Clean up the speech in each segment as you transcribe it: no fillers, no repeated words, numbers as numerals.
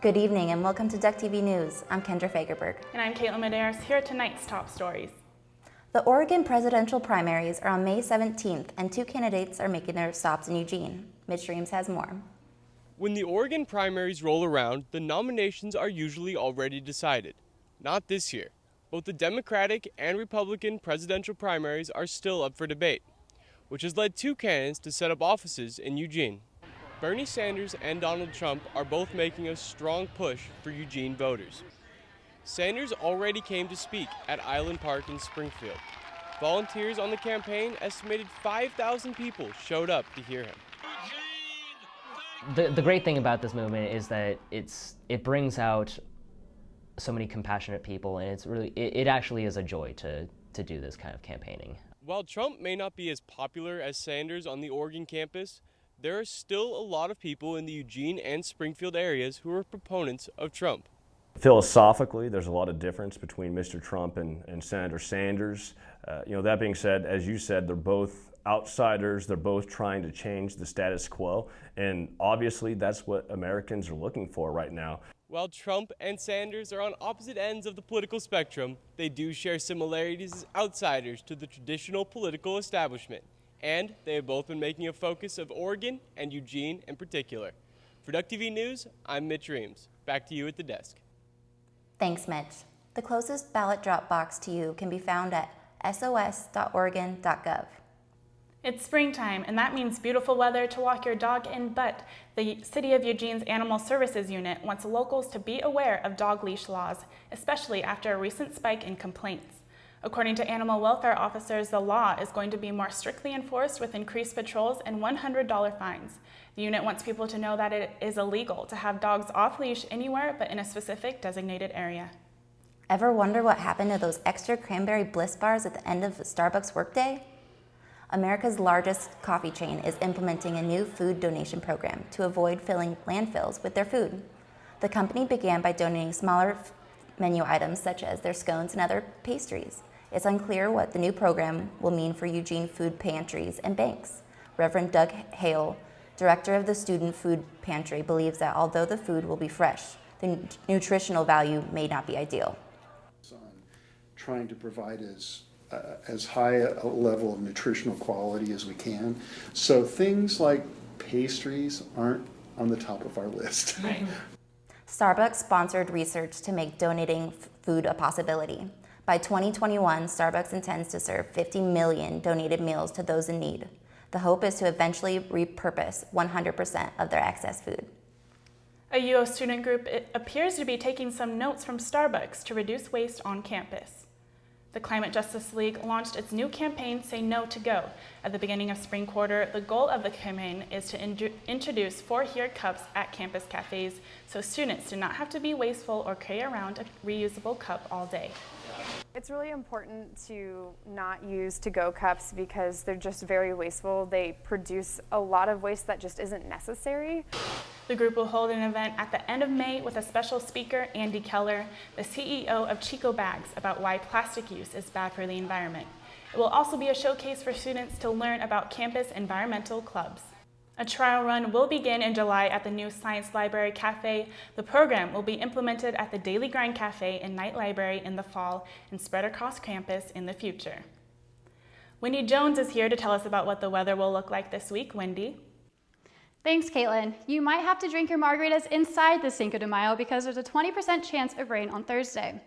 Good evening and welcome to Duck TV News. I'm Kendra Fagerberg. And I'm Caitlin Medeiros. Here are tonight's top stories. The Oregon presidential primaries are on May 17th and 2 candidates are making their stops in Eugene. Mitch Reams has more. When the Oregon primaries roll around, the nominations are usually already decided. Not this year. Both the Democratic and Republican presidential primaries are still up for debate, which has led 2 candidates to set up offices in Eugene. Bernie Sanders and Donald Trump are both making a strong push for Eugene voters. Sanders already came to speak at Island Park in Springfield. Volunteers on the campaign estimated 5,000 people showed up to hear him. The great thing about this movement is that it brings out so many compassionate people, and it actually is a joy to do this kind of campaigning. While Trump may not be as popular as Sanders on the Oregon campus, there are still a lot of people in the Eugene and Springfield areas who are proponents of Trump. Philosophically, there's a lot of difference between Mr. Trump and Senator Sanders. That being said, as you said, they're both outsiders. They're both trying to change the status quo, and obviously that's what Americans are looking for right now. While Trump and Sanders are on opposite ends of the political spectrum, they do share similarities as outsiders to the traditional political establishment. And they have both been making a focus of Oregon and Eugene in particular. For Duck TV News, I'm Mitch Reams. Back to you at the desk. Thanks, Mitch. The closest ballot drop box to you can be found at sos.oregon.gov. It's springtime, and that means beautiful weather to walk your dog in, but the City of Eugene's Animal Services Unit wants locals to be aware of dog leash laws, especially after a recent spike in complaints. According to animal welfare officers, the law is going to be more strictly enforced with increased patrols and $100 fines. The unit wants people to know that it is illegal to have dogs off leash anywhere but in a specific designated area. Ever wonder what happened to those extra cranberry bliss bars at the end of the Starbucks workday? America's largest coffee chain is implementing a new food donation program to avoid filling landfills with their food. The company began by donating smaller menu items such as their scones and other pastries. It's unclear what the new program will mean for Eugene food pantries and banks. Reverend Doug Hale, director of the Student Food Pantry, believes that although the food will be fresh, the nutritional value may not be ideal. Trying to provide as high a level of nutritional quality as we can. So things like pastries aren't on the top of our list. Right. Starbucks sponsored research to make donating food a possibility. By 2021, Starbucks intends to serve 50 million donated meals to those in need. The hope is to eventually repurpose 100% of their excess food. A UO student group appears to be taking some notes from Starbucks to reduce waste on campus. The Climate Justice League launched its new campaign, Say No to Go. At the beginning of spring quarter, the goal of the campaign is to introduce 4-year cups at campus cafes so students do not have to be wasteful or carry around a reusable cup all day. It's really important to not use to-go cups because they're just very wasteful. They produce a lot of waste that just isn't necessary. The group will hold an event at the end of May with a special speaker, Andy Keller, the CEO of Chico Bags, about why plastic use is bad for the environment. It will also be a showcase for students to learn about campus environmental clubs. A trial run will begin in July at the new Science Library Cafe. The program will be implemented at the Daily Grind Cafe and Night Library in the fall and spread across campus in the future. Wendy Jones is here to tell us about what the weather will look like this week. Wendy. Thanks, Caitlin. You might have to drink your margaritas inside the Cinco de Mayo because there's a 20% chance of rain on Thursday.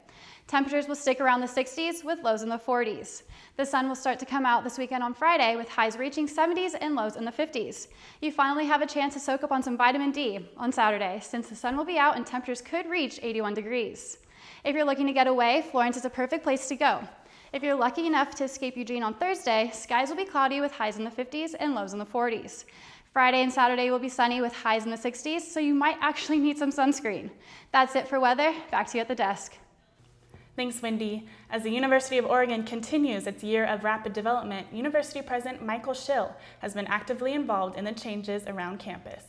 Temperatures will stick around the 60s with lows in the 40s. The sun will start to come out this weekend on Friday with highs reaching 70s and lows in the 50s. You finally have a chance to soak up on some vitamin D on Saturday since the sun will be out and temperatures could reach 81 degrees. If you're looking to get away, Florence is a perfect place to go. If you're lucky enough to escape Eugene on Thursday, skies will be cloudy with highs in the 50s and lows in the 40s. Friday and Saturday will be sunny with highs in the 60s, so you might actually need some sunscreen. That's it for weather. Back to you at the desk. Thanks, Wendy. As the University of Oregon continues its year of rapid development, University President Michael Schill has been actively involved in the changes around campus.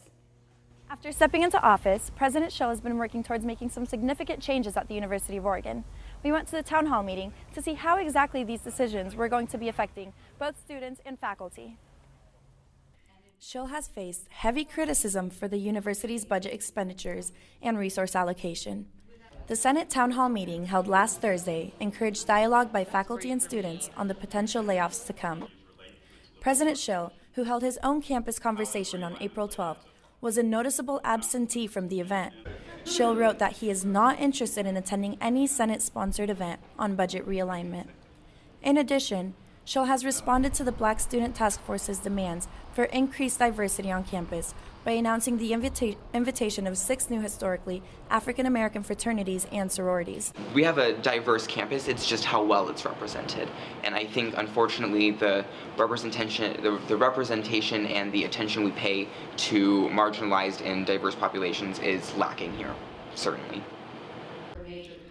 After stepping into office, President Schill has been working towards making some significant changes at the University of Oregon. We went to the town hall meeting to see how exactly these decisions were going to be affecting both students and faculty. Schill has faced heavy criticism for the university's budget expenditures and resource allocation. The Senate Town Hall meeting held last Thursday encouraged dialogue by faculty and students on the potential layoffs to come. President Schill, who held his own campus conversation on April 12th, was a noticeable absentee from the event. Schill wrote that he is not interested in attending any Senate-sponsored event on budget realignment. In addition, Schill has responded to the Black Student Task Force's demands for increased diversity on campus by announcing the invitation of 6 new historically African American fraternities and sororities. We have a diverse campus, it's just how well it's represented. And I think, unfortunately, the representation and the attention we pay to marginalized and diverse populations is lacking here, certainly.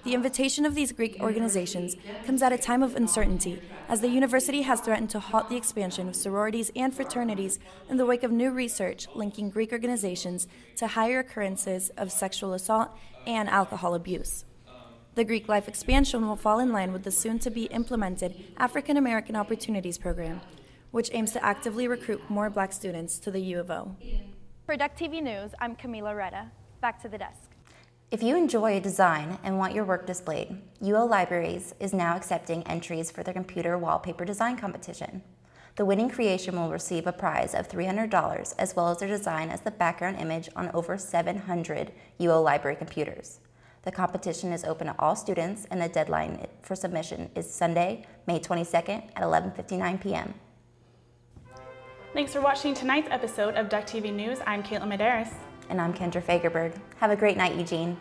The invitation of these Greek organizations comes at a time of uncertainty, as the university has threatened to halt the expansion of sororities and fraternities in the wake of new research linking Greek organizations to higher occurrences of sexual assault and alcohol abuse. The Greek life expansion will fall in line with the soon-to-be implemented African American Opportunities Program, which aims to actively recruit more Black students to the U of O. For Duck TV News, I'm Camila Retta. Back to the desk. If you enjoy design and want your work displayed, UO Libraries is now accepting entries for their computer wallpaper design competition. The winning creation will receive a prize of $300 as well as their design as the background image on over 700 UO Library computers. The competition is open to all students and the deadline for submission is Sunday, May 22nd at 11:59 p.m. Thanks for watching tonight's episode of Duck TV News. I'm Caitlin Medeiros. And I'm Kendra Fagerberg. Have a great night, Eugene.